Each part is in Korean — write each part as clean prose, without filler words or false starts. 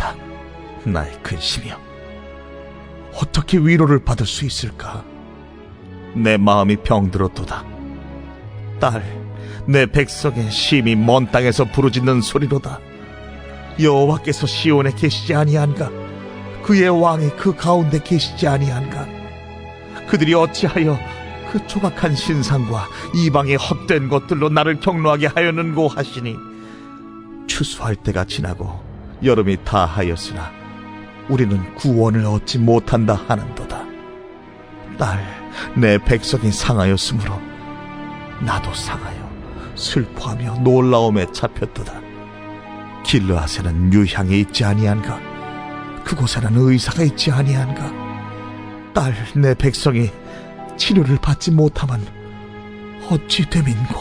아프다. 나의 근심이여, 어떻게 위로를 받을 수 있을까? 내 마음이 병들었도다. 딸, 내 백성의 심히 먼 땅에서 부르짖는 소리로다. 여호와께서 시온에 계시지 아니한가? 그의 왕이 그 가운데 계시지 아니한가? 그들이 어찌하여 그 조각한 신상과 이방의 헛된 것들로 나를 경노하게 하였는고 하시니, 추수할 때가 지나고 여름이 다하였으나 우리는 구원을 얻지 못한다 하는도다. 딸, 내 백성이 상하였으므로 나도 상하여 슬퍼하며 놀라움에 잡혔도다. 길르앗에는 유향이 있지 아니한가? 그곳에는 의사가 있지 아니한가? 딸, 내 백성이 치료를 받지 못하면 어찌 됨인고?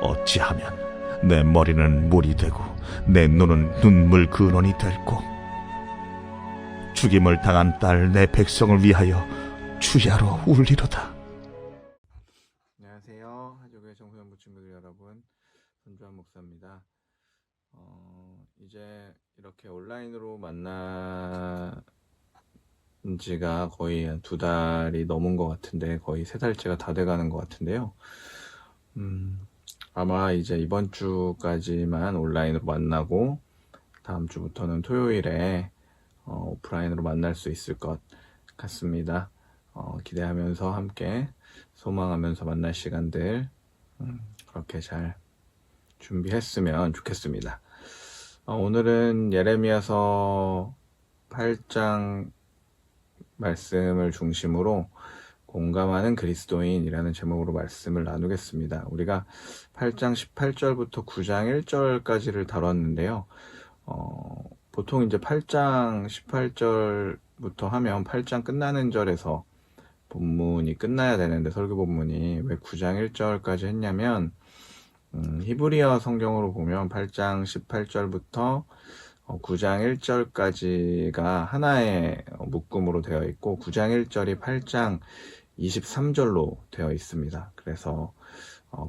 어찌하면 내 머리는 물이 되고 내 눈은 눈물 근원이 될고, 죽임을 당한 딸 내 백성을 위하여 주야로 울리로다. 안녕하세요. 하조교회 청소년부 친구들 여러분, 손주환 목사입니다. 이제 이렇게 온라인으로 만난 지가 거의 한 2달이 넘은 것 같은데, 거의 3달째가 다 돼가는 것 같은데요. 아마 이제 이번 주까지만 온라인으로 만나고 다음 주부터는 토요일에 오프라인으로 만날 수 있을 것 같습니다. 기대하면서 함께 소망하면서 만날 시간들 그렇게 잘 준비했으면 좋겠습니다. 오늘은 예레미야서 8장 말씀을 중심으로 공감하는 그리스도인이라는 제목으로 말씀을 나누겠습니다. 우리가 8장 18절부터 9장 1절까지를 다뤘는데요. 보통 이제 8장 18절부터 하면 8장 끝나는 절에서 본문이 끝나야 되는데, 설교 본문이 왜 9장 1절까지 했냐면, 히브리어 성경으로 보면 8장 18절부터 9장 1절까지가 하나의 묶음으로 되어 있고, 9장 1절이 8장 23절로 되어 있습니다. 그래서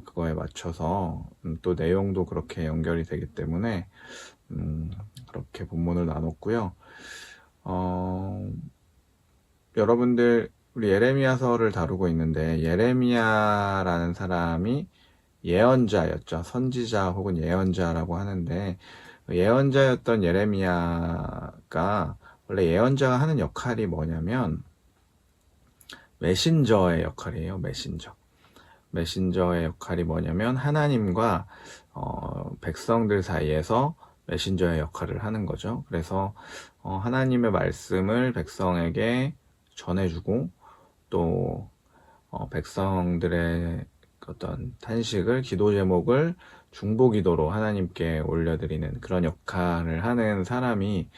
그거에 맞춰서 또 내용도 그렇게 연결이 되기 때문에 그렇게 본문을 나눴고요. 여러분들, 우리 예레미야서를 다루고 있는데, 예레미야라는 사람이 예언자였죠. 선지자 혹은 예언자라고 하는데, 예언자였던 예레미야가, 원래 예언자가 하는 역할이 뭐냐면 메신저의 역할이에요. 메신저의 역할이 뭐냐면 하나님과 백성들 사이에서 메신저의 역할을 하는 거죠. 그래서 하나님의 말씀을 백성에게 전해주고, 또 백성들의 어떤 탄식을, 기도 제목을 중보기도로 하나님께 올려드리는 그런 역할을 하는 사람이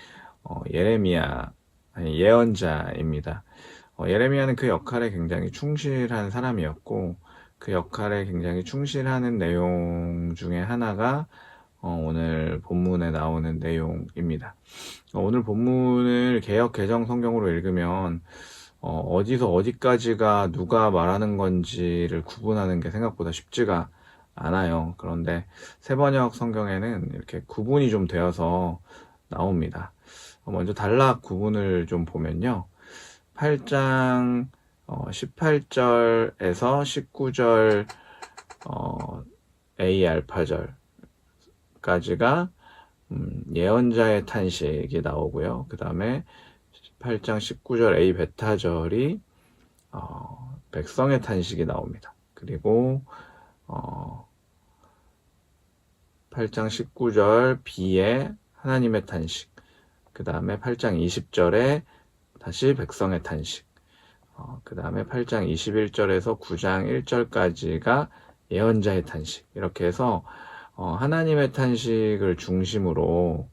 예레미야, 예언자입니다. 예레미야는 그 역할에 굉장히 충실한 사람이었고, 그 역할에 굉장히 충실하는 내용 중에 하나가 오늘 본문에 나오는 내용입니다. 오늘 본문을 개역 개정 성경으로 읽으면 어디서 어디까지가 누가 말하는 건지를 구분하는 게 생각보다 쉽지가 않아요. 그런데 새번역 성경에는 이렇게 구분이 좀 되어서 나옵니다. 먼저 단락 구분을 좀 보면요, 8장 18절에서 19절 A 알파절까지가 예언자의 탄식이 나오고요. 그 다음에 8장 19절 A 베타절이 백성의 탄식이 나옵니다. 그리고 8장 19절 B에 하나님의 탄식, 그 다음에 8장 20절에 다시 백성의 탄식, 그 다음에 8장 21절에서 9장 1절까지가 예언자의 탄식, 이렇게 해서 하나님의 탄식을 중심으로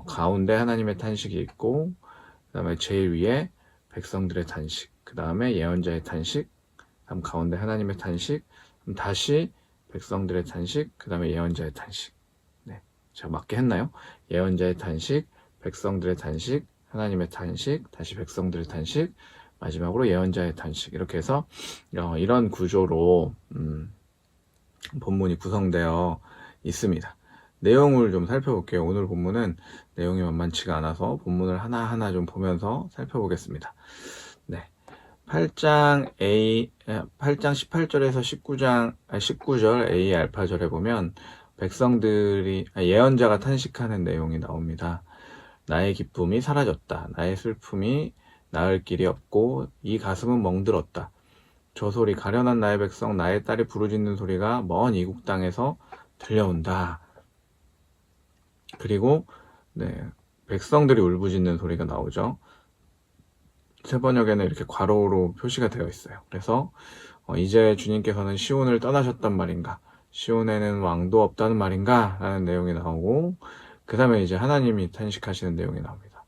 가운데 하나님의 탄식이 있고, 그 다음에 제일 위에 백성들의 탄식, 그 다음에 예언자의 탄식, 다음 가운데 하나님의 탄식, 다시 백성들의 탄식, 그 다음에 예언자의 탄식. 네, 제가 맞게 했나요? 예언자의 탄식, 백성들의 탄식, 하나님의 탄식, 다시 백성들의 탄식, 마지막으로 예언자의 탄식, 이렇게 해서 이런 구조로 본문이 구성되어 있습니다. 내용을 좀 살펴볼게요. 오늘 본문은 내용이 만만치가 않아서 본문을 하나하나 좀 보면서 살펴보겠습니다. 네. 8장 18절에서 19절 A 알파절에 보면 백성들이 예언자가 탄식하는 내용이 나옵니다. 나의 기쁨이 사라졌다. 나의 슬픔이 나을 길이 없고 이 가슴은 멍들었다. 저 소리 가련한 나의 백성 나의 딸이 부르짖는 소리가 먼 이국 땅에서 들려온다. 그리고 백성들이 울부짖는 소리가 나오죠. 세 번역에는 이렇게 괄호로 표시가 되어 있어요. 그래서 이제 주님께서는 시온을 떠나셨단 말인가, 시온에는 왕도 없다는 말인가 라는 내용이 나오고, 그 다음에 이제 하나님이 탄식하시는 내용이 나옵니다.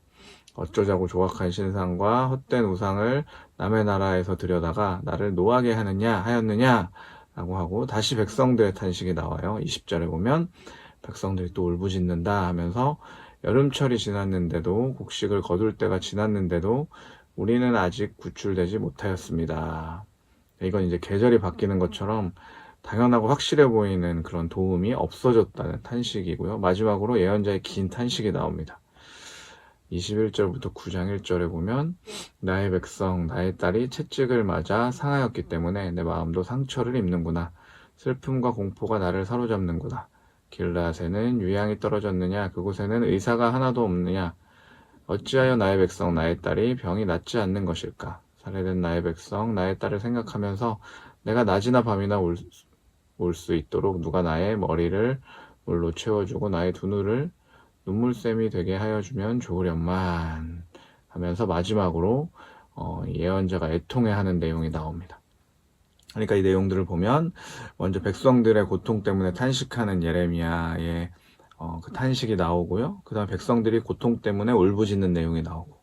어쩌자고 조각한 신상과 헛된 우상을 남의 나라에서 들여다가 나를 노하게 하였느냐 라고 하고, 다시 백성들의 탄식이 나와요. 20절에 보면 백성들이 또 울부짖는다 하면서 여름철이 지났는데도, 곡식을 거둘 때가 지났는데도 우리는 아직 구출되지 못하였습니다. 이건 이제 계절이 바뀌는 것처럼 당연하고 확실해 보이는 그런 도움이 없어졌다는 탄식이고요. 마지막으로 예언자의 긴 탄식이 나옵니다. 21절부터 9장 1절에 보면 나의 백성 나의 딸이 채찍을 맞아 상하였기 때문에 내 마음도 상처를 입는구나. 슬픔과 공포가 나를 사로잡는구나. 길라앗에는 유향이 떨어졌느냐, 그곳에는 의사가 하나도 없느냐. 어찌하여 나의 백성 나의 딸이 병이 낫지 않는 것일까. 살해된 나의 백성 나의 딸을 생각하면서 내가 낮이나 밤이나 올 수 있도록 누가 나의 머리를 물로 채워주고 나의 두 눈을 눈물샘이 되게 하여주면 좋으련만 하면서 마지막으로 예언자가 애통해하는 내용이 나옵니다. 그러니까 이 내용들을 보면 먼저 백성들의 고통 때문에 탄식하는 예레미야의 그 탄식이 나오고요. 그 다음에 백성들이 고통 때문에 울부짖는 내용이 나오고,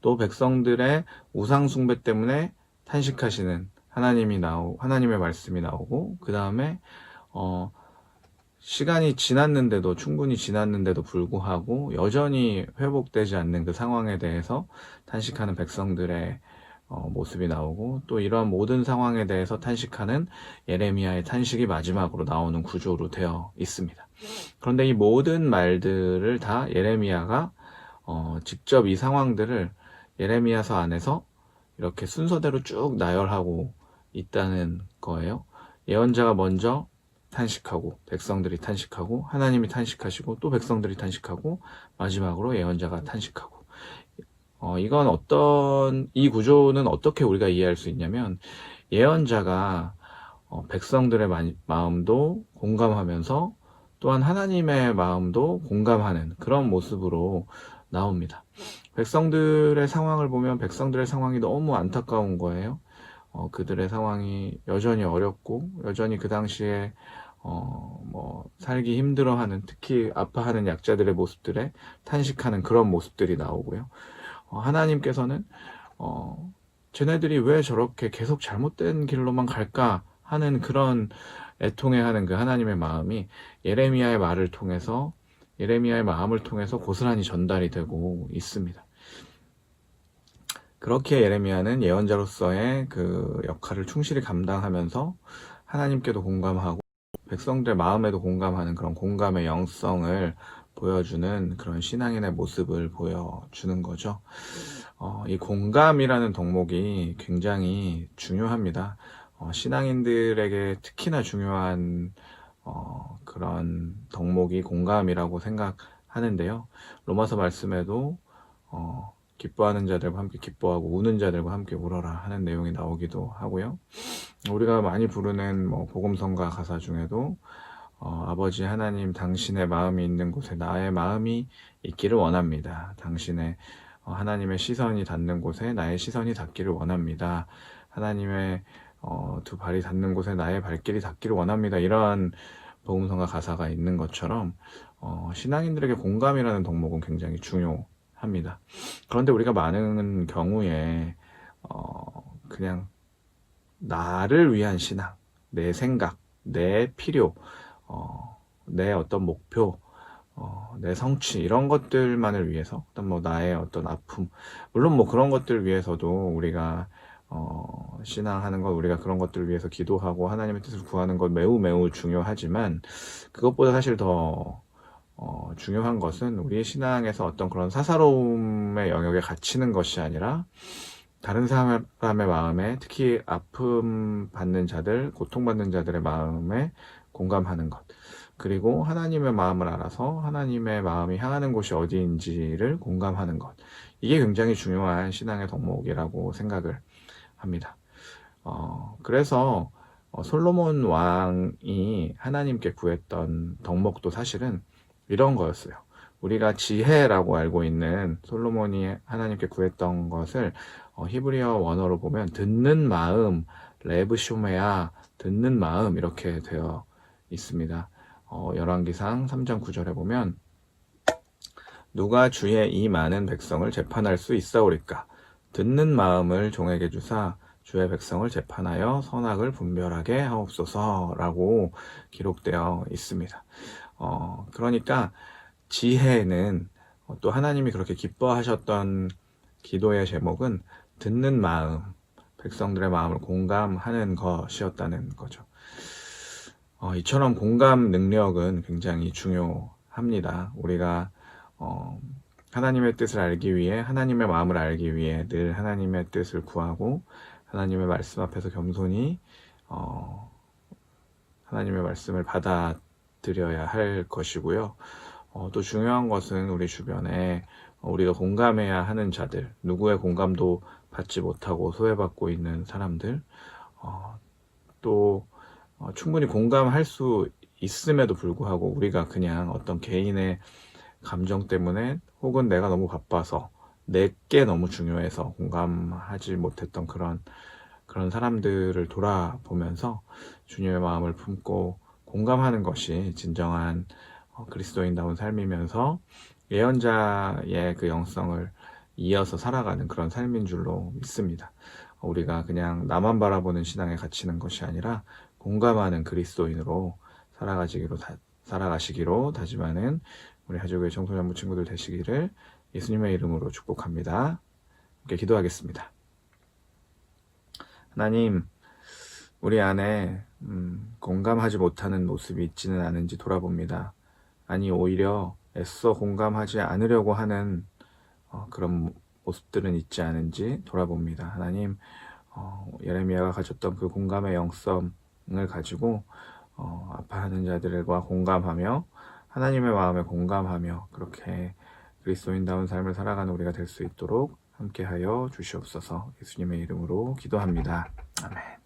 또 백성들의 우상 숭배 때문에 탄식하시는 하나님의 말씀이 나오고, 그 다음에 시간이 지났는데도, 충분히 지났는데도 불구하고 여전히 회복되지 않는 그 상황에 대해서 탄식하는 백성들의 모습이 나오고, 또 이러한 모든 상황에 대해서 탄식하는 예레미야의 탄식이 마지막으로 나오는 구조로 되어 있습니다. 그런데 이 모든 말들을 다 예레미야가 직접 이 상황들을 예레미야서 안에서 이렇게 순서대로 쭉 나열하고 있다는 거예요. 예언자가 먼저 탄식하고, 백성들이 탄식하고, 하나님이 탄식하시고, 또 백성들이 탄식하고, 마지막으로 예언자가 탄식하고. 이 구조는 어떻게 우리가 이해할 수 있냐면, 예언자가 백성들의 마음도 공감하면서 또한 하나님의 마음도 공감하는 그런 모습으로 나옵니다. 백성들의 상황을 보면 백성들의 상황이 너무 안타까운 거예요. 그들의 상황이 여전히 어렵고, 여전히 그 당시에 살기 힘들어하는, 특히 아파하는 약자들의 모습들에 탄식하는 그런 모습들이 나오고요. 하나님께서는 쟤네들이 왜 저렇게 계속 잘못된 길로만 갈까 하는 그런 애통해하는 그 하나님의 마음이 예레미야의 마음을 통해서 고스란히 전달이 되고 있습니다. 그렇게 예레미야는 예언자로서의 그 역할을 충실히 감당하면서 하나님께도 공감하고 백성들 마음에도 공감하는 그런 공감의 영성을 보여주는 그런 신앙인의 모습을 보여주는 거죠. 이 공감이라는 덕목이 굉장히 중요합니다. 신앙인들에게 특히나 중요한 그런 덕목이 공감이라고 생각하는데요. 로마서 말씀에도 기뻐하는 자들과 함께 기뻐하고 우는 자들과 함께 울어라 하는 내용이 나오기도 하고요. 우리가 많이 부르는 복음성가 가사 중에도 아버지 하나님, 당신의 마음이 있는 곳에 나의 마음이 있기를 원합니다. 당신의 하나님의 시선이 닿는 곳에 나의 시선이 닿기를 원합니다. 하나님의 두 발이 닿는 곳에 나의 발길이 닿기를 원합니다. 이러한 복음성가 가사가 있는 것처럼 신앙인들에게 공감이라는 덕목은 굉장히 중요합니다. 그런데 우리가 많은 경우에 그냥 나를 위한 신앙, 내 생각, 내 필요, 내 어떤 목표, 내 성취 이런 것들만을 위해서, 그다음 나의 어떤 아픔, 물론 그런 것들 위해서도 우리가 신앙하는 것, 우리가 그런 것들을 위해서 기도하고 하나님의 뜻을 구하는 것 매우 매우 중요하지만, 그것보다 사실 더 중요한 것은 우리의 신앙에서 어떤 그런 사사로움의 영역에 갇히는 것이 아니라 다른 사람의 마음에, 특히 아픔 받는 자들, 고통받는 자들의 마음에 공감하는 것, 그리고 하나님의 마음을 알아서 하나님의 마음이 향하는 곳이 어디인지를 공감하는 것, 이게 굉장히 중요한 신앙의 덕목이라고 생각을 합니다. 그래서 솔로몬 왕이 하나님께 구했던 덕목도 사실은 이런 거였어요. 우리가 지혜라고 알고 있는 솔로몬이 하나님께 구했던 것을 히브리어 원어로 보면 듣는 마음, 레브쇼메야, 듣는 마음 이렇게 되어 있습니다. 열왕기상 3장 9절에 보면 누가 주의 이 많은 백성을 재판할 수 있사오리까? 듣는 마음을 종에게 주사 주의 백성을 재판하여 선악을 분별하게 하옵소서라고 기록되어 있습니다. 그러니까 지혜는 또 하나님이 그렇게 기뻐하셨던 기도의 제목은 듣는 마음, 백성들의 마음을 공감하는 것이었다는 거죠. 이처럼 공감 능력은 굉장히 중요합니다. 우리가 하나님의 뜻을 알기 위해, 하나님의 마음을 알기 위해 늘 하나님의 뜻을 구하고 하나님의 말씀 앞에서 겸손히 하나님의 말씀을 받아들여야 할 것이고요. 또 중요한 것은 우리 주변에 우리가 공감해야 하는 자들, 누구의 공감도 받지 못하고 소외받고 있는 사람들, 또 충분히 공감할 수 있음에도 불구하고 우리가 그냥 어떤 개인의 감정 때문에 혹은 내가 너무 바빠서 내게 너무 중요해서 공감하지 못했던 그런 사람들을 돌아보면서 주님의 마음을 품고 공감하는 것이 진정한 그리스도인다운 삶이면서 예언자의 그 영성을 이어서 살아가는 그런 삶인 줄로 믿습니다. 우리가 그냥 나만 바라보는 신앙에 갇히는 것이 아니라 공감하는 그리스도인으로 살아가시기로 다짐하는 우리 하주교회 청소년부 친구들 되시기를 예수님의 이름으로 축복합니다. 함께 기도하겠습니다. 하나님, 우리 안에 공감하지 못하는 모습이 있지는 않은지 돌아봅니다. 아니 오히려 애써 공감하지 않으려고 하는 그런 모습들은 있지 않은지 돌아봅니다. 하나님, 예레미야가 가졌던 그 공감의 영성을 가지고 아파하는 자들과 공감하며 하나님의 마음에 공감하며 그렇게 그리스도인다운 삶을 살아가는 우리가 될 수 있도록 함께하여 주시옵소서. 예수님의 이름으로 기도합니다. 아멘.